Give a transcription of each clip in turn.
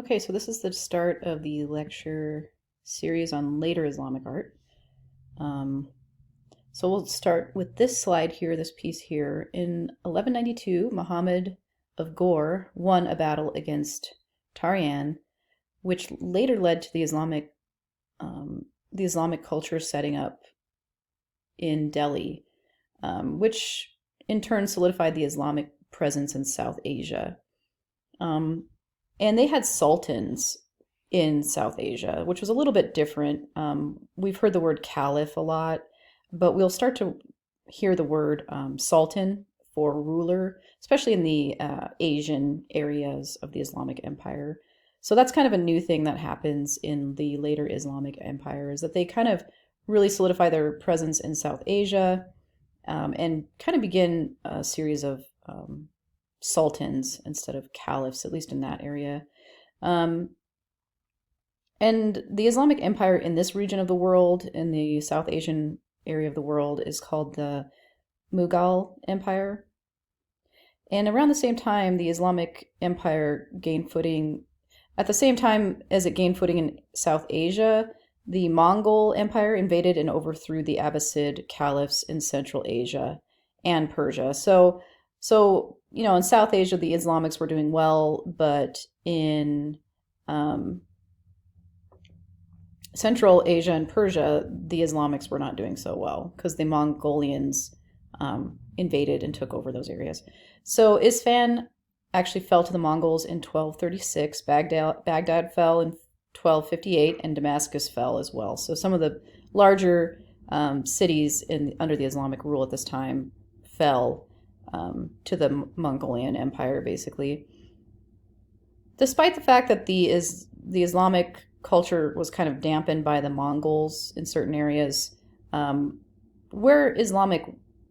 Okay, so this is the start of the lecture series on later Islamic art. Um, so we'll start with this slide here, this piece here. In 1192, Muhammad of Ghor won a battle against Tarian, which later led to the Islamic culture setting up in Delhi, which in turn solidified the Islamic presence in South Asia. And they had sultans in South Asia, which was a little bit different. We've heard the word caliph a lot, but we'll start to hear the word sultan for ruler, especially in the Asian areas of the Islamic Empire. So that's kind of a new thing that happens in the later Islamic Empire, is that they kind of really solidify their presence in South Asia and kind of begin a series of sultans instead of caliphs, at least in that area. Um, and the Islamic Empire in this region of the world, in the South Asian area of the world, is called the Mughal Empire. And around the same time, the Islamic Empire gained footing. At the same time as it gained footing in South Asia, the Mongol Empire invaded and overthrew the Abbasid caliphs in Central Asia and Persia. So in South Asia, the Islamics were doing well, but in Central Asia and Persia, the Islamics were not doing so well because the Mongolians invaded and took over those areas. So Isfahan actually fell to the Mongols in 1236. Baghdad fell in 1258, and Damascus fell as well. So some of the larger cities under the Islamic rule at this time fell to the Mongolian Empire, basically. Despite the fact that the Islamic culture was kind of dampened by the Mongols in certain areas, where Islamic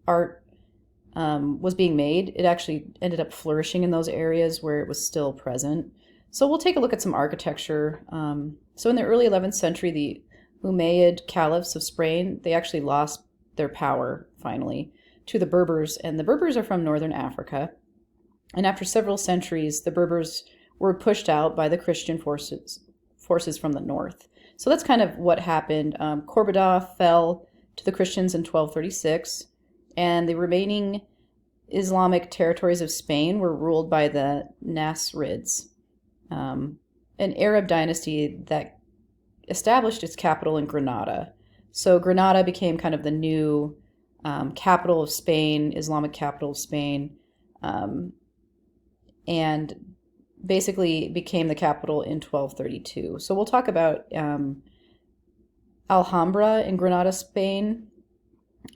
art was being made, it actually ended up flourishing in those areas where it was still present. So we'll take a look at some architecture. So in the early 11th century, the Umayyad caliphs of Spain, they actually lost their power finally to the Berbers, and the Berbers are from northern Africa. And after several centuries, the Berbers were pushed out by the Christian forces from the north. So that's kind of what happened. Cordoba fell to the Christians in 1236, and the remaining Islamic territories of Spain were ruled by the Nasrids, an Arab dynasty that established its capital in Granada. So Granada became kind of the new capital of Spain, Islamic capital of Spain, and basically became the capital in 1232. So we'll talk about Alhambra in Granada, Spain.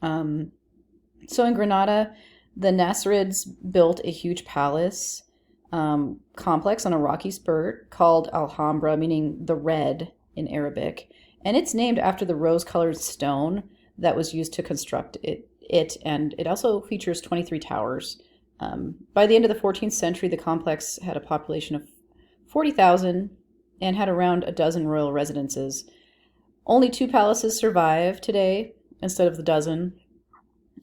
So in Granada, the Nasrids built a huge palace complex on a rocky spur called Alhambra, meaning the red in Arabic. And it's named after the rose-colored stone that was used to construct it, and it also features 23 towers. By the end of the 14th century, the complex had a population of 40,000 and had around a dozen royal residences. Only 2 palaces survive today instead of the dozen.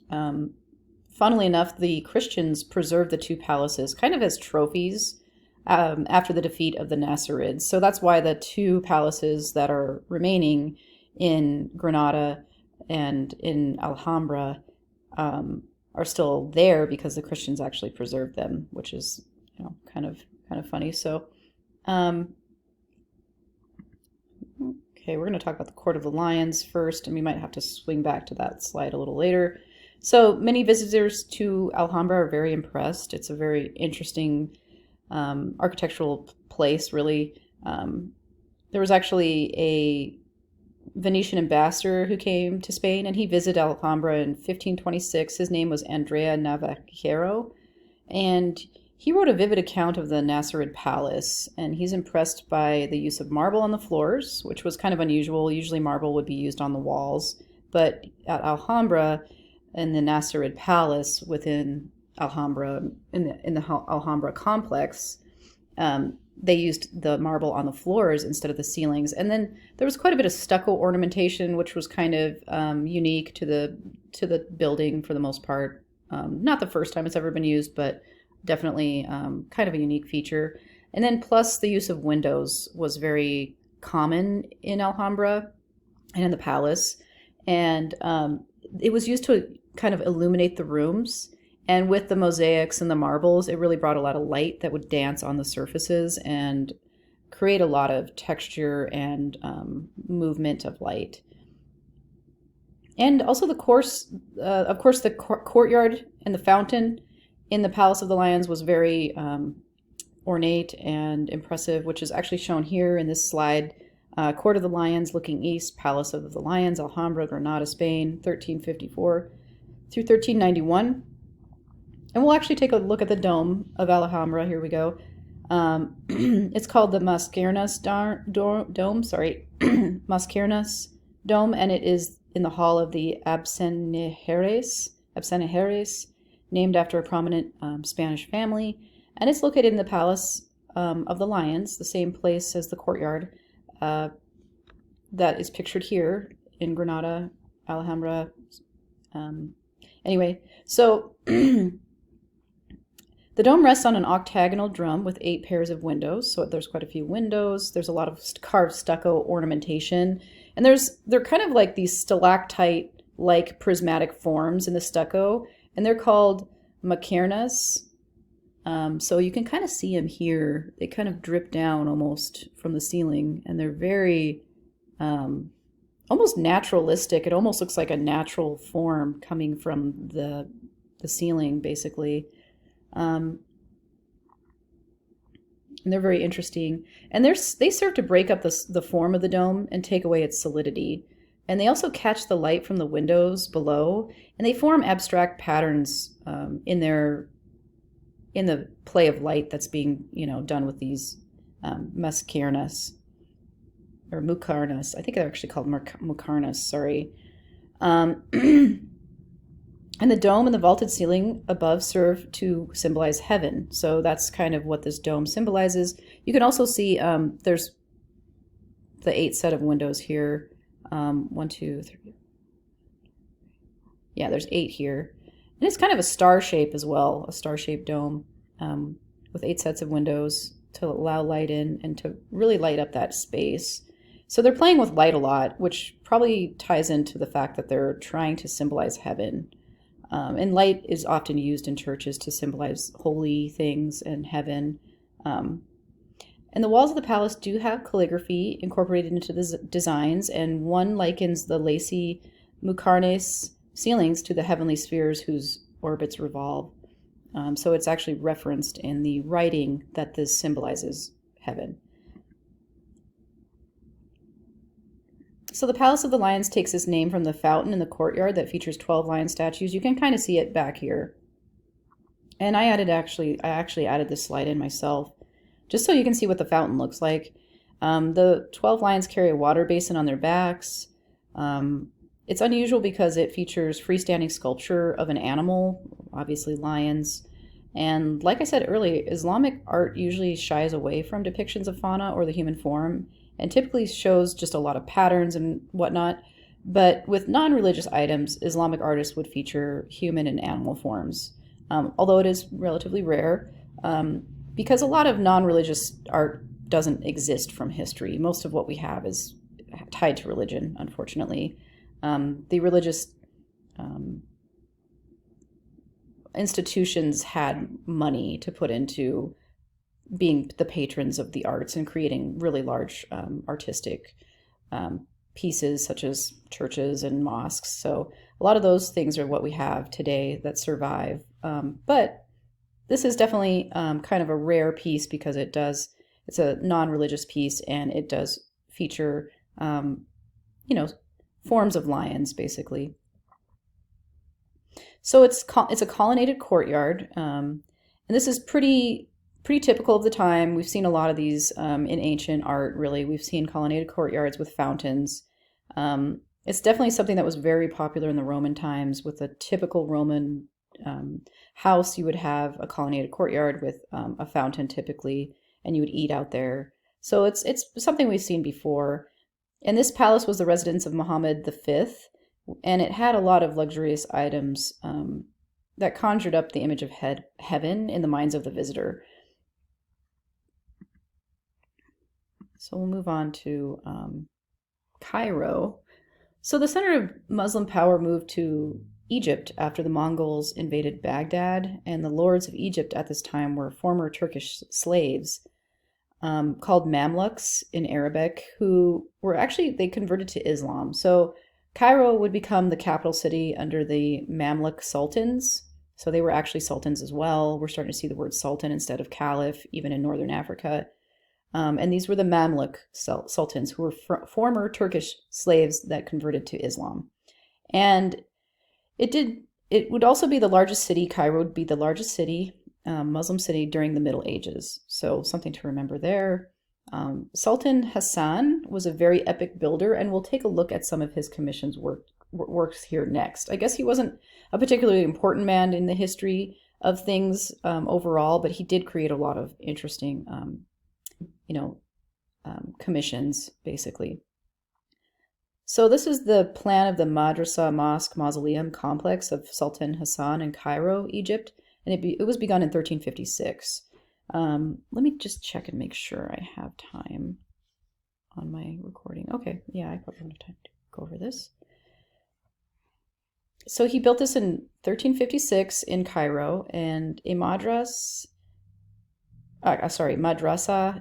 Funnily enough, the Christians preserved the 2 palaces kind of as trophies after the defeat of the Nasrids. So that's why the 2 palaces that are remaining in Granada and in Alhambra are still there because the Christians actually preserved them, which is kind of funny. So okay, we're going to talk about the Court of the Lions first, and we might have to swing back to that slide a little later. So many visitors to Alhambra are very impressed. It's a very interesting architectural place, really. There was actually a Venetian ambassador who came to Spain, and he visited Alhambra in 1526. His name was Andrea Navaquero, and he wrote a vivid account of the Nasrid Palace, and he's impressed by the use of marble on the floors, which was kind of unusual. Usually marble would be used on the walls, but at Alhambra, in the Nasrid Palace within Alhambra, in the Alhambra complex, they used the marble on the floors instead of the ceilings. And then there was quite a bit of stucco ornamentation, which was kind of unique to the building for the most part. Not the first time it's ever been used, but definitely kind of a unique feature. And then plus the use of windows was very common in Alhambra and in the palace. And it was used to kind of illuminate the rooms. And with the mosaics and the marbles, it really brought a lot of light that would dance on the surfaces and create a lot of texture and movement of light. And also of course, the courtyard and the fountain in the Palace of the Lions was very ornate and impressive, which is actually shown here in this slide. Court of the Lions looking east, Palace of the Lions, Alhambra, Granada, Spain, 1354 through 1391. And we'll actually take a look at the dome of Alhambra. Here we go. It's called the Mascarenas Dome, Mascarenas Dome, and it is in the hall of the Absenejeres, named after a prominent Spanish family. And it's located in the Palace of the Lions, the same place as the courtyard that is pictured here in Granada, Alhambra. Anyway, so the dome rests on an octagonal drum with 8 pairs of windows. So there's quite a few windows. There's a lot of carved stucco ornamentation. And they're kind of like these stalactite-like prismatic forms in the stucco. And they're called macairnas. So you can kind of see them here. They kind of drip down almost from the ceiling. And they're very almost naturalistic. It almost looks like a natural form coming from the ceiling, basically. And they're very interesting. And they serve to break up the form of the dome and take away its solidity. And they also catch the light from the windows below, and they form abstract patterns in the play of light that's being done with these mascarenas or muqarnas. I think they're actually called muqarnas. Sorry. And the dome and the vaulted ceiling above serve to symbolize heaven. So that's kind of what this dome symbolizes. You can also see there's the 8 set of windows here. 1, 2, 3. Yeah, there's 8 here. And it's kind of a star shape as well, a star-shaped dome with 8 sets of windows to allow light in and to really light up that space. So they're playing with light a lot, which probably ties into the fact that they're trying to symbolize heaven. And light is often used in churches to symbolize holy things and heaven. And the walls of the palace do have calligraphy incorporated into the designs, and one likens the lacy muqarnas ceilings to the heavenly spheres whose orbits revolve. So it's actually referenced in the writing that this symbolizes heaven. So the Palace of the Lions takes its name from the fountain in the courtyard that features 12 lion statues. You can kind of see it back here. And I actually added this slide in myself, just so you can see what the fountain looks like. The 12 lions carry a water basin on their backs. It's unusual because it features freestanding sculpture of an animal, obviously lions. And like I said earlier, Islamic art usually shies away from depictions of fauna or the human form, and typically shows just a lot of patterns and whatnot. But with non-religious items, Islamic artists would feature human and animal forms, although it is relatively rare, because a lot of non-religious art doesn't exist from history. Most of what we have is tied to religion, unfortunately. The religious institutions had money to put into being the patrons of the arts and creating really large artistic pieces, such as churches and mosques. So a lot of those things are what we have today that survive. But this is definitely kind of a rare piece because it's a non-religious piece, and it does feature, forms of lions, basically. So it's a colonnaded courtyard, and this is pretty typical of the time. We've seen a lot of these in ancient art, really. We've seen colonnaded courtyards with fountains. It's definitely something that was very popular in the Roman times. With a typical Roman house, you would have a colonnaded courtyard with a fountain typically, and you would eat out there. So it's something we've seen before. And this palace was the residence of Muhammad V, and it had a lot of luxurious items that conjured up the image of heaven in the minds of the visitor. So we'll move on to Cairo. So the center of Muslim power moved to Egypt after the Mongols invaded Baghdad, and the lords of Egypt at this time were former Turkish slaves called Mamluks in Arabic, who were actually, they converted to Islam. So Cairo would become the capital city under the Mamluk sultans. So they were actually sultans as well. We're starting to see the word sultan instead of caliph, even in northern Africa. And these were the Mamluk sultans, who were former Turkish slaves that converted to Islam. And it would also be the largest city. Cairo would be the largest city, Muslim city during the Middle Ages. So something to remember there. Sultan Hassan was a very epic builder, and we'll take a look at some of his commission's works here next. I guess he wasn't a particularly important man in the history of things overall, but he did create a lot of interesting commissions, basically. So this is the plan of the Madrasa Mosque Mausoleum complex of Sultan Hassan in Cairo, Egypt, and it was begun in 1356. Let me just check and make sure I have time on my recording. Okay, yeah, I probably don't have time to go over this. So he built this in 1356 in Cairo, and a madrasa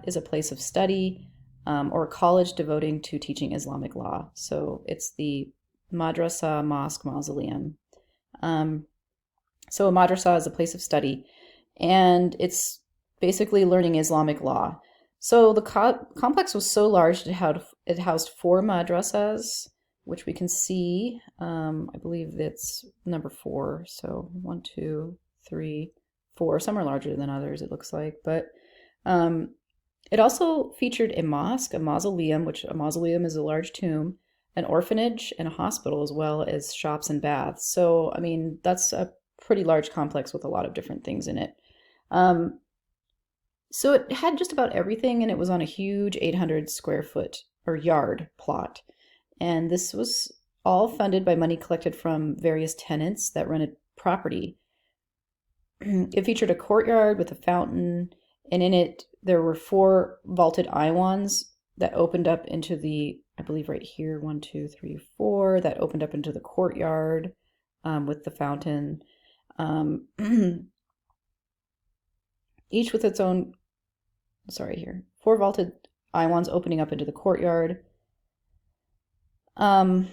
is a place of study or a college devoting to teaching Islamic law. So it's the Madrasa Mosque Mausoleum. So a madrasa is a place of study, and it's basically learning Islamic law. So the complex was so large it housed 4 madrasas, which we can see. I believe that's number 4. So 1, 2, 3, 4. Some are larger than others, it looks like. But it also featured a mosque, a mausoleum, which a mausoleum is a large tomb, an orphanage, and a hospital, as well as shops and baths. So, I mean, that's a pretty large complex with a lot of different things in it. So it had just about everything, and it was on a huge 800 square foot or yard plot. And this was all funded by money collected from various tenants that rented property. It featured a courtyard with a fountain, and in it there were 4 vaulted iwans that opened up into the, I believe right here, 1, 2, 3, 4, that opened up into the courtyard with the fountain. Each with its own, 4 vaulted iwans opening up into the courtyard. And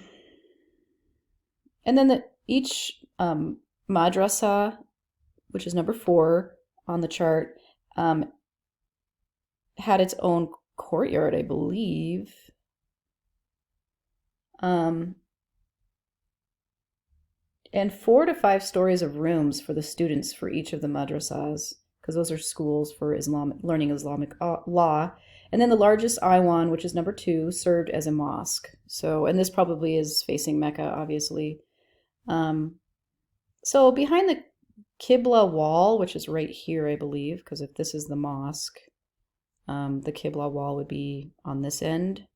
then each madrasa, which is number 4 on the chart, had its own courtyard, I believe. And 4 to 5 stories of rooms for the students for each of the madrasas, because those are schools for learning Islamic law. And then the largest Iwan, which is number 2, served as a mosque. So, and this probably is facing Mecca, obviously. So behind the Qibla wall, which is right here, I believe, because if this is the mosque, the Qibla wall would be on this end,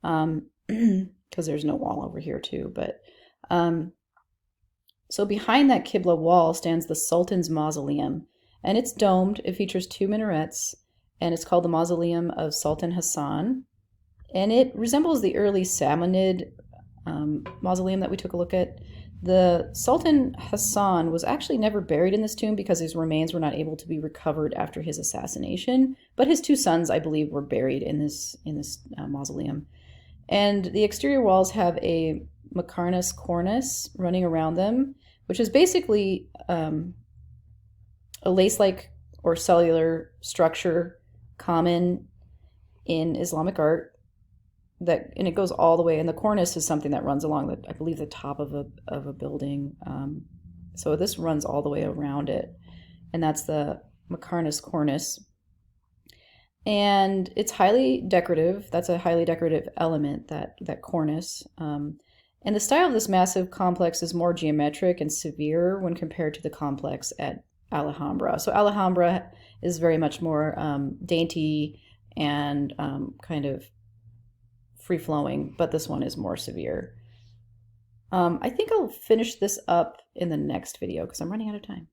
because there's no wall over here too. But so behind that Qibla wall stands the Sultan's Mausoleum, and it's domed. It features 2 minarets, and it's called the Mausoleum of Sultan Hassan. And it resembles the early Samanid mausoleum that we took a look at. The Sultan Hassan was actually never buried in this tomb because his remains were not able to be recovered after his assassination, but his 2 sons, I believe, were buried in this mausoleum. And the exterior walls have a Makarnas cornice running around them, which is basically a lace-like or cellular structure common in Islamic art, and it goes all the way, and the cornice is something that runs along I believe the top of a building. So this runs all the way around it, and that's the Makarnas cornice. And it's highly decorative. That's a highly decorative element, that cornice. And the style of this massive complex is more geometric and severe when compared to the complex at Alhambra. So Alhambra is very much more dainty and kind of free-flowing, but this one is more severe. I think I'll finish this up in the next video because I'm running out of time.